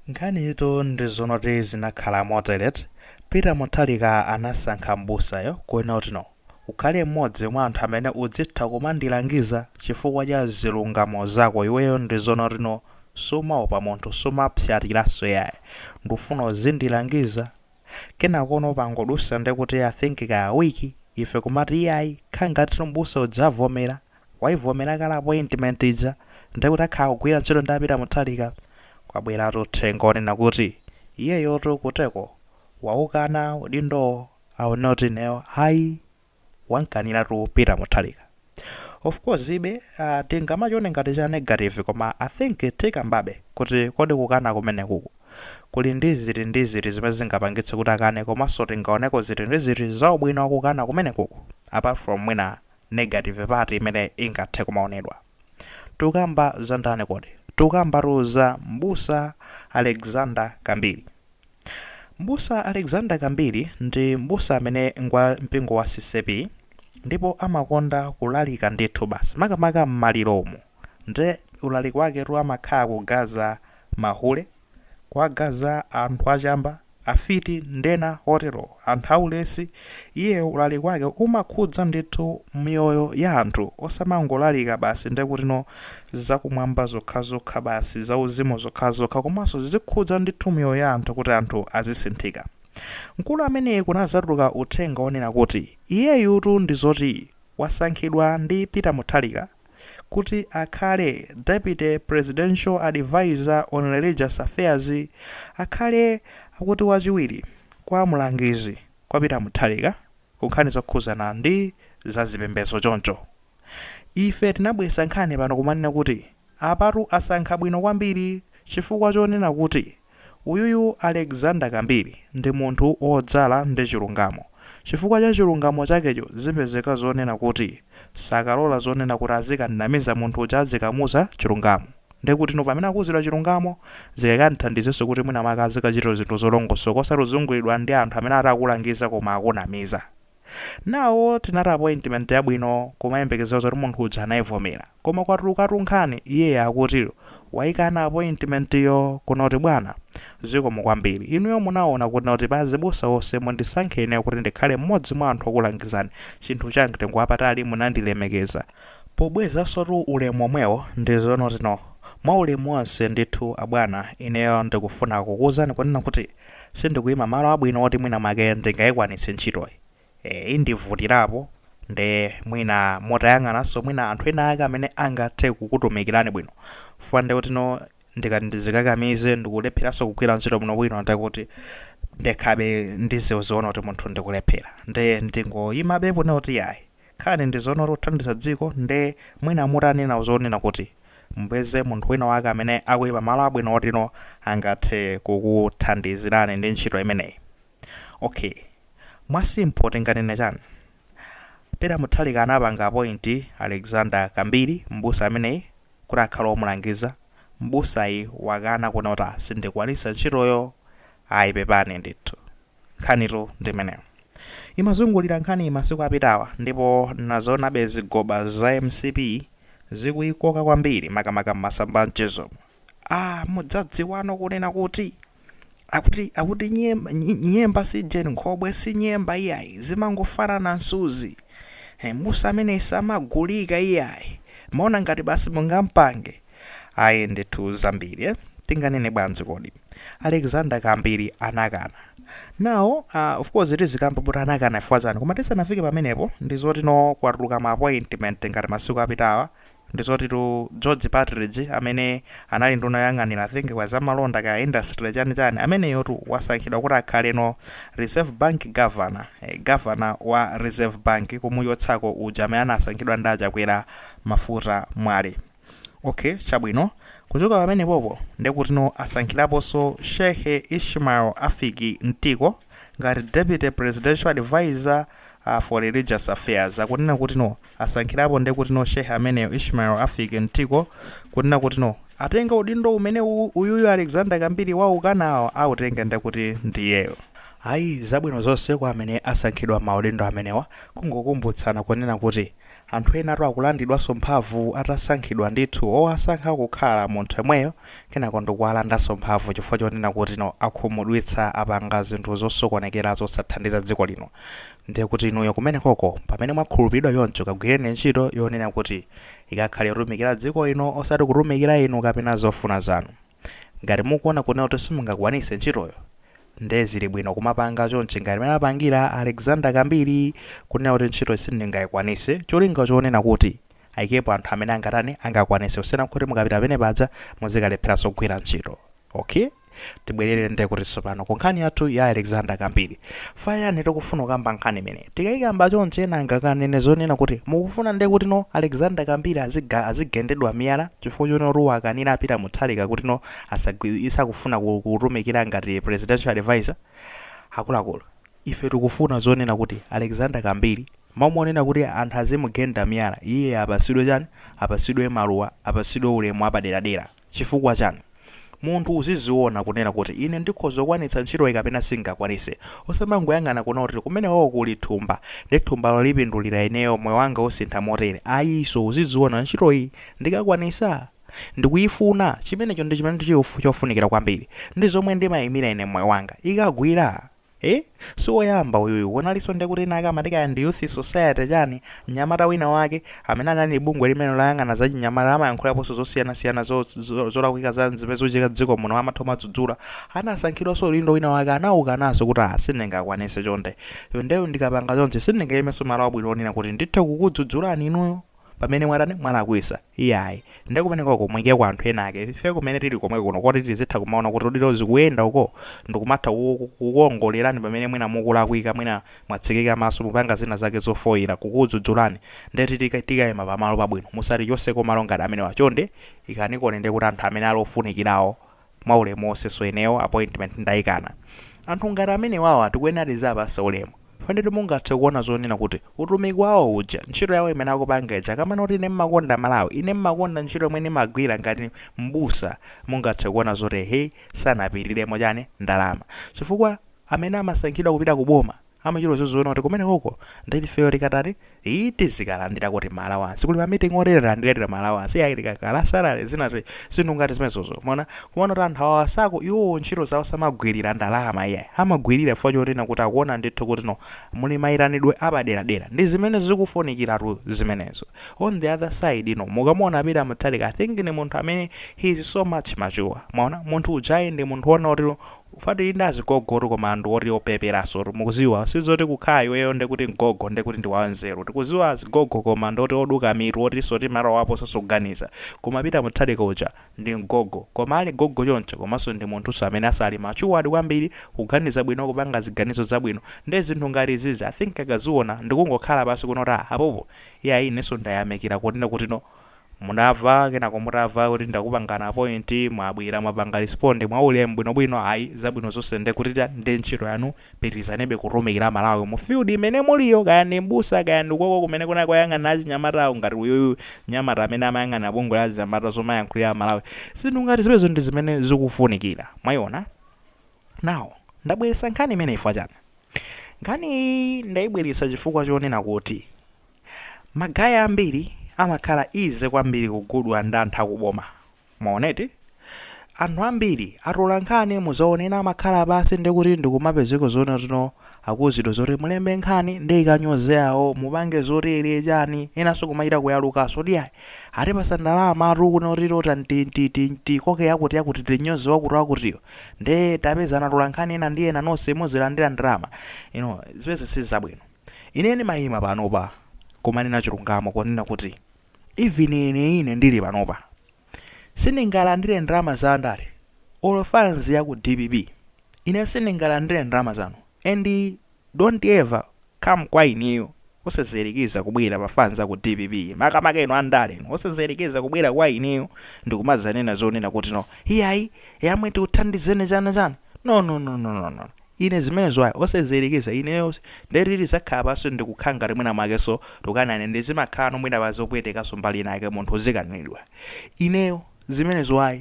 Nkhani ito ndi zonoti zinakhala moteret. Peter Mutharika anasankha m'busayo kuona kuti ukhale mmodzi mwa anthu amene udzitha kumandilangiza chifukwa cha zilungamo zako iweyo ndi zonoti sumaopa munthu sumapsatiranso yaye ndifuna uzindilangiza. Kenakono pangodusa ndi kuti I think ka wiki ife kumati iyayi khangati mbusa udzavomera waivomera kala appointment ija ndikuti akhala kugwira ntchito ndi Peter Mutharika. Kwabwera uthenga onena kuti iyeyotu kuteko waukana udindo aunoti neyo hayi Wamukanila tu Peter Mutharika. Of course ibe tingamachone ngati cha negative koma I think tikambabe kuti kodi kukana kumene kuku kuli ndi ziri zimene zingapangitse kuti akane komanso tingaoneko ziri zaubwino wakukana kumene kuku apart from mwina negative part imene ingathe kumaonedwa. Tukamba za ndani kodi tukamba za mbusa Alexander Kambiri. Mbusa Alexander Kambiri ndi mbusa amene ngwa mpingo wa CCP ndipo amakonda kulalika ndithu basi makamaka m'maliromo ndi ulaliki wake amakhala kugaza mahule kuagaza anthu achamba afiti ndena hotelo anthu aulesi. Iye ulaliki wake umakhudza ndithu miyoyo ya anthu osamangolalika basi ndekuti zakumwamba zokhazokha basi zauzimu zokhazokha komanso zikhudza ndithu miyoyo ya anthu kuti anthu azisinthika. Mkulu amene kunazatuluka uthenga onena kuti iyeyutu ndi zoti wasankhidwa ndi Peter Mutharika kuti akhale Deputy Presidential Advisor on Religious Affairs, akhale akuti wachiwiri kwa Mulangizi kwa Peter Mutharika kunkhani zokhuzana ndi zazipembedzo choncho. Ife tinabwesa nkhani pano kumanena kuti apatu asankha bwino kwambiri chifukwa chonena kuti uyuyu Alexander Kambiri ndi munthu odzala ndi chilungamo. Chifukwa cha chilungamo chakecho zipezeka zonena kuti sakalola zonena kuti azikandamiza munthu uja azikamuza chilungamo. Ndekuti pamene akuzidwa chilungamo zikakanthandizenso kuti mwina makazi kachitira zinthu zolongosoka osazungulidwa ndi anthu amene atakulangiza koma akunamiza. Nawo tinati appointment yabwino koma yembekezero zoti munthu uja anayivomera koma kwatulukatu nkhani iye akuti waikana appointment yo kunoti bwana zikomo kwambiri inuyo munaona kuti pazibusa onse mundisankheni kuti ndikhale mmodzi mwa anthu okulangizani chinthu chamtengo wapatali munandilemekeza pobwezanso ulemu omwewo ndi zonoti mwa ulemu wonse ndithu abwana ineyo ndikufuna kukuwuzani kunena kuti sindikuyima malo abwino oti mwina make ndingayikwanitse ntchitoyi. Indivutirapo nde mwina motayang'ananso mwina anthu ena ake amene angathe kukutumikirani bwino fande kuti ndikati ndizikakamize ndikulepheranso kugwira ntchito muno bwino ndikuti ndekhabe ndiziona kuti munthu ndikulephera nde ndingoyimabe pone kuti yayi khani ndizoona kuti kuthandiza dziko nde mwina mutanena zonena kuti mpeze munthu wina wake amene akuyima malo abwino oti angathe kukuthandizirani ndi ntchito imeneyi. Okay, mwasimpo tinganene chani Peter Mutharika anapanga appoint Alexander Kambiri mbusa ameneyi kuti akhale omulangiza. Mbusayi wakana kuti sindikwanisa ntchitoyo ayipepani ndithu. Nkhanitu ndimeneyo imazungulira nkhani masiku apitawa ndipo nazonabe zigoba za MCP zikuyikoka kwambiri makamaka m'masamba mchezo. Mudzadziwano kunena kuti akuti nyemba si jeni nkhobwe si nyemba iyayi zimangofanana nsuzi. Mbusa amene samagulika iyayi maona ngati basi mungampange ayi ndithu zambiri. Tinganene bwanji kodi Alexander Kambiri anakana nawo. Of course it is kampubuta anakana ifwazana koma tisanafike pamenepo ndizoti kwatuluka ma appointment ngati masiku apitawa ndizoti George Partridge amene anali nduna yoyang'anira I think kwa zamalonda ka industry chani ameneyo wasankhidwa kuti akhale Reserve Bank governor, governor wa Reserve Bank kumuyotsako uja amene anasankhidwa ndi achakwera mafuta mwale. Okay, chabwino kuchoka pamene popo ndekuti asankhiraponso Sheikh Ismail Afiki Ntiko ngati Deputy Presidential Advisor for Religious Affairs. Akunena kuti asankhirapo ndekuti Sheikh ameneyo Ismail Afiki Ntiko kunena kuti atenga udindo umene uyuyu Alexander Kambiri waukanawo autenga ndekuti ndiyeyo. Ayi zabwino zonse kwa amene asankhidwa maudindo amenewa kungokumbutsana kunena kuti anthu ena akulandidwanso mphamvu atasankhidwa ndithu owasankha kukhala munthu yemweyo kenako ndikuwalandanso mphamvu chifukwa chonena kuti akhumudwitsa apanga zinthu zosokonekera zosathandiza dziko lino. Ndiye kuti inuyo kumenekoko pamene mwakhulupirira yoncho kagwireni ntchito yonena kuti ikakhale yotumikira dziko lino osati kutumikira inu kapena zofuna zanu. Ngati mukuona kunena kuti simungakwanise ntchitoyo nde zili bwino kumapanga chonchi ngati mene apangira Alexander Kambiri kunena kuti ntchito sindingayikwanise cholinga chonena kuti ayikepo anthu amene angakwanise kusiyana kuti mukapita pamene paja muzikalepheranso kugwira ntchito. Okay, tibwerere nde kuti tsopano ku nkhani yathu ya Alexander Kambiri. Fayani tikufuna kukamba nkhani imene tikayikamba chonchi ena angakanene zonena kuti mukufuna nde kuti Alexander Kambiri azigendedwa miyala chifukwa chonena akanira apita Mutharika kuti isakufuna kutumikira ngati presidential advisor. Akuluakulu ife tikufuna zonena kuti Alexander Kambiri mamuonena kuti anthu azimugenda miyala iye apasidwe chani, apasidwe maluwa, apasidwe ulemu apaderadera. Chifukwa chani? Munthu uziziona kunena kuti ine ndikhoza kukwanitsa ntchito kapena singakwanise. Osamangoyang'ana kunena kuti kumene kuli thumba ndi thumbalo lipindulira ineyo moyo wanga usintha motere. Ayiso uziziona ntchito iyi ndikakwanisa, ndikuyifuna, chimenecho ndi chimene chofunikira kwambiri, ndi zomwe ndimayimira ine moyo wanga ikagwira. So oyamba uyuyu kunaliso nde kuti naka amatika ndi Youth Society chani mnyamata wina wake amene anali bungwe limene loyang'ana za chinyamata amayankhulaponso zosiyanasiyana zolakwika za zimene zochitika dziko muno amatha madzudzula. Anasankhidwanso udindo wina wake anawukanaso kuti sindingakwanise chonde ndeyo ndikapanga chonse sindingayimenso malo abwino onena kuti ndithe kukudzudzulani inuyo pamene mwalakwisa. Iyayi nde kumenekoko mwike kwa anthu ena ake ife kumene tili komwe kuno kuti tizitha kumaona kuti udiro zikuyenda uko ndikumatha kukongolerani pamene mwina mukulakwika mwina mwatsekeka maso mupanga zina zake zofoyira kukudzudzulani nde tikayima pamalo pabwino musati chonseko malo ngati amene wachonde ikanikone nde kuti anthu amene alofunikirawo mwaulemu onseso eneyo appointment ndayikana. Anthu ngati amene wawo atikuyenera tizapasa ulemu. Fanditu mungathe kuona zonena kuti utumiki wawo uja ntchito yawo imene akupanga ija kamene kuti ine mmakonda Malawi, ine mmakonda ntchito imene imagwira ngati mbusa, mungathe kuona zoti sanapiriremo chani ndalama. Chifukwa amene amasankhidwa kupita kuboma amachiro zozoona kuti kumene koko ndilifeyo likatati tizikalandira kuti malawansi kuli pamiting oterera ndiletera malawansi tikakhala salale zinati zinthu ngati zimenezozo. Mona kumaona kuti anthu awasako iwo ntchito zawo samagwirira ndalama iye amagwirira fo chonena kuti akuona ndithu kuti muli mayitanidwe apaderadera ndi zimene zikufunikiratu zimenezo. On the other side mukamona apita Mutharika, I think ni munthu amene he is so much mature. Mona munthu ujayi ndi munthu ona kuti ufati ndazi gogo koma anthu oti opeperaso mukuziwa sizoti kukhala iweyo nde kuti ngogo nde kuti ndiwanzeru tikuziwa zigogo koma ndoti oduka mitu oti soti maro wapo sasoganiza kumapita Mutharika uja ndi ngogo koma ali gogo choncho komanso ndi munthu amene asali machuwadi kwambiri kuganiza bwino kupanga ziganizo zabwino ndi zinthu ngati izizi. I think akaziona ndikungokhala basi kunota apopo iyayi inenso ndayamikira kunena kuti munava kenako mutava kuti ndakupangana point mwabwira mwapanga responde mwaulemu bwinobwino ayi zabwino zonse nde kuti ndi ntchito yanu pirizanebe kutumikira Malawi mu field imene muliyo kaya ndi mbusa kaya ndi koko kumene kuna koyang'ana chinyamata ngati uyu nyamata amene amayang'ana bungwe la zinyamata zomayankhulira Malawi. Zinthu ngati zimenezo ndi zimene zikufunikira mwayiona. Now ndabweretsa nkhani imene ifwa chani. Nkhani ndayibweretsa chifukwa chonena kuti magaya ambiri amakhala ize kwambiri kugudwa ndi anthu akuboma. Maoneti anthu ambiri atola nkhani muzaonena amakhala basi ndi kuti ndikumapezeko zona zino akuzidwa zoti mulembe nkhani ndi ikanyozeawo mupange zotere chani enanso kumayita kuyalukaso ndi ayi ati pasandalama ati koke yakuti tinyoze wakutiyo ndi tapeza anatola nkhani ena ndi ena nonse muzilandira ndalama zipeze sizabwino. Ine ndimayima panopa kumanena chilungamo kunena kuti even ine ndili panopa sindingalandire ndalama za andale fans ya ku DPP. Ine sindingalandire ndalama zanu and don't ever come kwa ineyo osazerikiza kubwera mafans a ku DPP makamaka ino andale osazerikiza kubwera kwa ineyo ndikumazanena zonena kuti iyayi yamwe tikuthandizene chana no. Ine zimenezo osazerikiza ineyo ndiri zakhala paso ndikukhanga rimwena makeso tukanane ndizimakhala mwina bazopwetekaso mbali nake munthu uzikanidwa. Ineyo zimenezo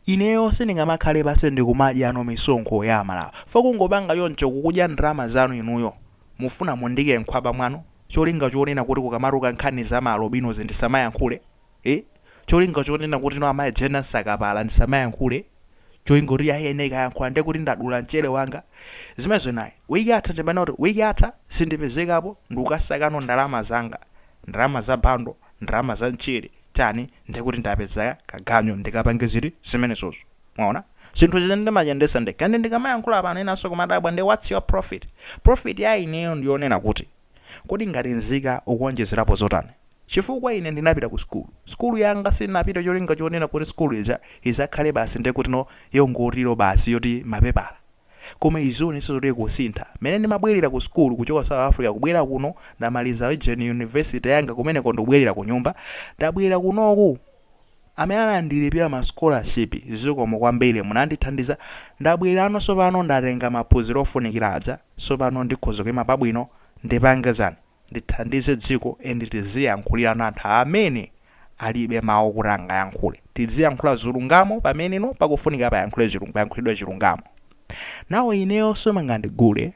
ineyo sindingamakhale pase ndikumadya misonkho ya Malawi fo kungopanga yoncho kukudya ndalama zanu inuyo mufuna mundike nkhwapa mwanu cholinga chonena kuti kukamaruka nkhani za malobino ndisamayankhule cholinga chonena kuti no amaye jena sakapala ndisamayankhule cholinga kuti ayene kayankhula ndi kuti ndadula mchere wanga zimezo naye wiyatha ndimene kuti wiyatha sindipezekapo ndikukasakano ndalama zanga ndalama za bando ndalama za mchere chani ndikuti ndapeza kaganyo ndikapange ziri zimenezozo mwaona zinthu zine ndimayendesa kandi ndikamayankhula pano inaso kumadabwa ndi what's your profit ya ineyo ndionena kuti kodi ngati nzika ukuonjezerapo zotani chifukwa ine ndinapita ku skulu yanga sinapita cholinga chonena kuti skulu izakhale basi ndikuti no yongotiro basi yoti mapepala koma izoni sizoti kusintha mene ndimabwerera ku skulu kuchoka South Africa kubwera kuno ndamaliza Virgin University yanga kumene ndibwerera ku nyumba ndabwera kunoku amene anandilipira ma scholarship zikomo kwambiri munandithandiza ndabwera ano sopano ndatenga maphunziro ofunikira aja sopano ndikhoza kuyima pabwino ndipangezani ndithandize dziko tiziyankhulira anthu amene alibe mawu kuti angayankhule tiziyankhula zilungamo pamene no pakufunika payankhulidwe chilungamo nawo ineyo somangandigule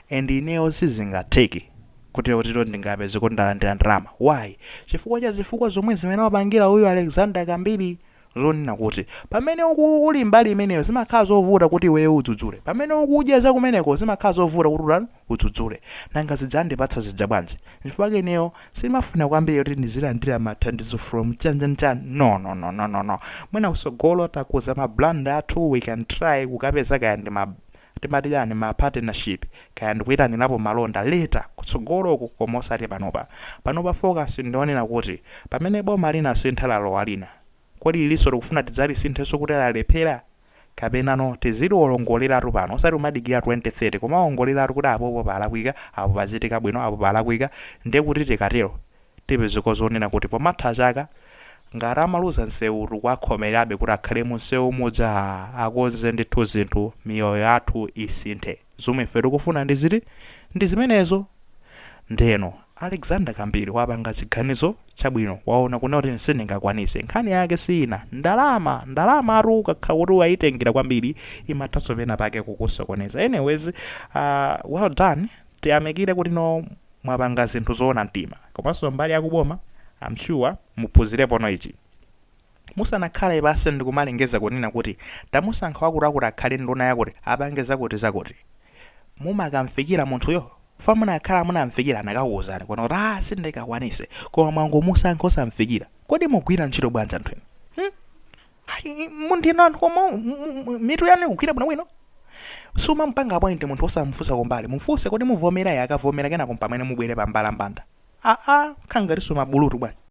ineyo sizingatheke kuti ndingapeze kuti ndalandira ndalama why chifukwa zomwe zimene wapangira uyu Alexander Kambiri zonena kuti pamene uli mbali imeneyo zimakhala zovuta kuti iwe udzudzule pamene ukudya za kumeneko zimakhala zovuta kuti udzudzule nanga zidzandipatsa zidza bwanji chifukwa ineyo simafuna kwambiri kuti ndizilandira mathandizo from chan no mwina usogolo takuza mablanda athu we can try kukapeza kaya timatiyani ma partnership kaya ndikuyitanirapo malonda later kutsogolo koma osati panopa focus ndionena kuti pamene boma linasintha lalowa lina kodi iliso likufuna tidzalisinthenso kuti lalephera kapena no tizilongolera pano osati umadikira 2030 koma ongolera kuti apopo palakwika apo pachitika bwino apo palakwika ndekuti tikatero tipezeko zonena kuti pomatha chaka ngati amaluza nsewu kwakhomerabe kuti akhale mu nsewu umodzi akonze ndithu zinthu miyoyo yathu isinthe zomwe ife tikufuna ndi zimenezo ndeno Alexander Kambiri wapanga chiganizo chabwino waona kuna kuti sindingakwanise nkhani yake sina ndalama aruka kuti wayitengera kwambiri imathaso pena pake kukusokoneza anyways well done tiyamikire kuti no mwapanga zinthu zoona mtima komanso mbali yakuboma I'm sure muphunzirepo no ichi musanakhale basi ndikumalengeza kunena kuti tamusankha wakuti akhale nduna yakuti apange zakuti mumakamfikira munthuyo famuna akhala munamfikira anakawuzani kuna kuti sindikakwanise koma mwangu musankha osamfikira kodi mugwira ntchito bwanji anthu mundina koma mitu yanu kugwira bwino suma mpanga appoint munthu osamfunsa kumbali mumfunse kodi muvomera yakavomera kenako pamene mubwere pambala mbanda khangati suma bulutu bwanji